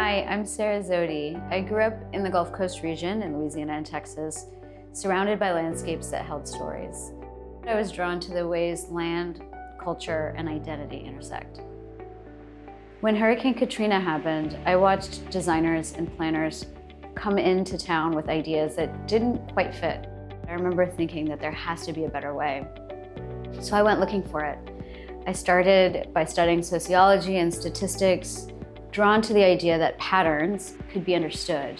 Hi, I'm Sara. I grew up in the Gulf Coast region in Louisiana and Texas, surrounded by landscapes that held stories. I was drawn to the ways land, culture, and identity intersect. When Hurricane Katrina happened, I watched designers and planners come into town with ideas that didn't quite fit. I remember thinking that there has to be a better way. So I went looking for it. I started by studying sociology and statistics, drawn to the idea that patterns could be understood,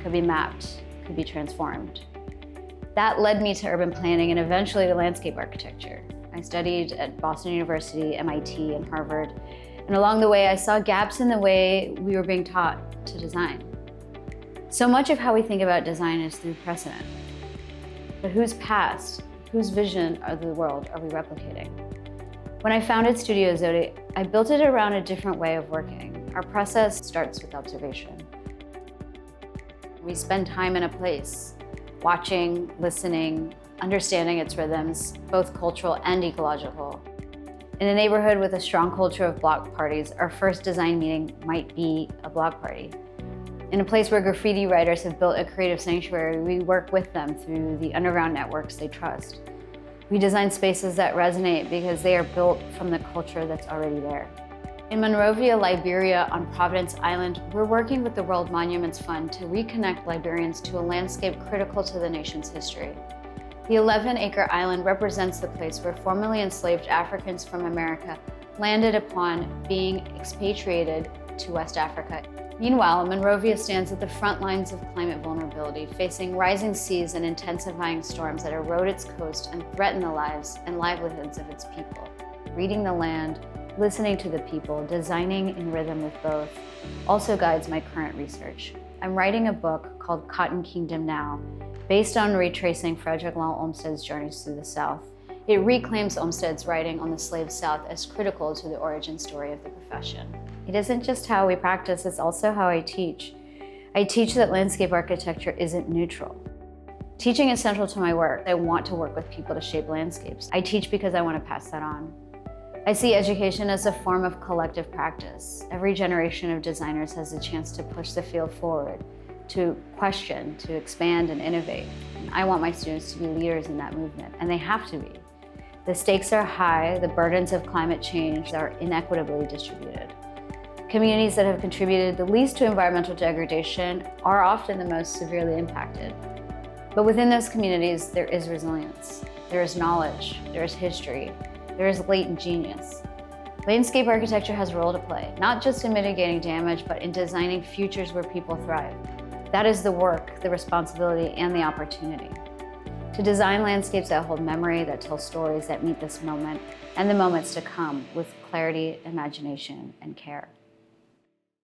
could be mapped, could be transformed. That led me to urban planning and eventually to landscape architecture. I studied at Boston University, MIT, and Harvard, and along the way I saw gaps in the way we were being taught to design. So much of how we think about design is through precedent. But whose past, whose vision of the world are we replicating? When I founded Studio Zodi, I built it around a different way of working. Our process starts with observation. We spend time in a place, watching, listening, understanding its rhythms, both cultural and ecological. In a neighborhood with a strong culture of block parties, our first design meeting might be a block party. In a place where graffiti writers have built a creative sanctuary, we work with them through the underground networks they trust. We design spaces that resonate because they are built from the culture that's already there. In Monrovia, Liberia, on Providence Island, we're working with the World Monuments Fund to reconnect Liberians to a landscape critical to the nation's history. The 11-acre island represents the place where formerly enslaved Africans from America landed upon being expatriated to West Africa. Meanwhile, Monrovia stands at the front lines of climate vulnerability, facing rising seas and intensifying storms that erode its coast and threaten the lives and livelihoods of its people. Reading the land, listening to the people, designing in rhythm with both also guides my current research. I'm writing a book called Cotton Kingdom Now, based on retracing Frederick Law Olmsted's journeys through the South. It reclaims Olmsted's writing on the slave South as critical to the origin story of the profession. It isn't just how we practice, it's also how I teach. I teach that landscape architecture isn't neutral. Teaching is central to my work. I want to work with people to shape landscapes. I teach because I want to pass that on. I see education as a form of collective practice. Every generation of designers has a chance to push the field forward, to question, to expand and innovate. And I want my students to be leaders in that movement, and they have to be. The stakes are high, the burdens of climate change are inequitably distributed. Communities that have contributed the least to environmental degradation are often the most severely impacted. But within those communities, there is resilience, there is knowledge, there is history, there is latent genius. Landscape architecture has a role to play, not just in mitigating damage, but in designing futures where people thrive. That is the work, the responsibility, and the opportunity. To design landscapes that hold memory, that tell stories that meet this moment and the moments to come with clarity, imagination, and care.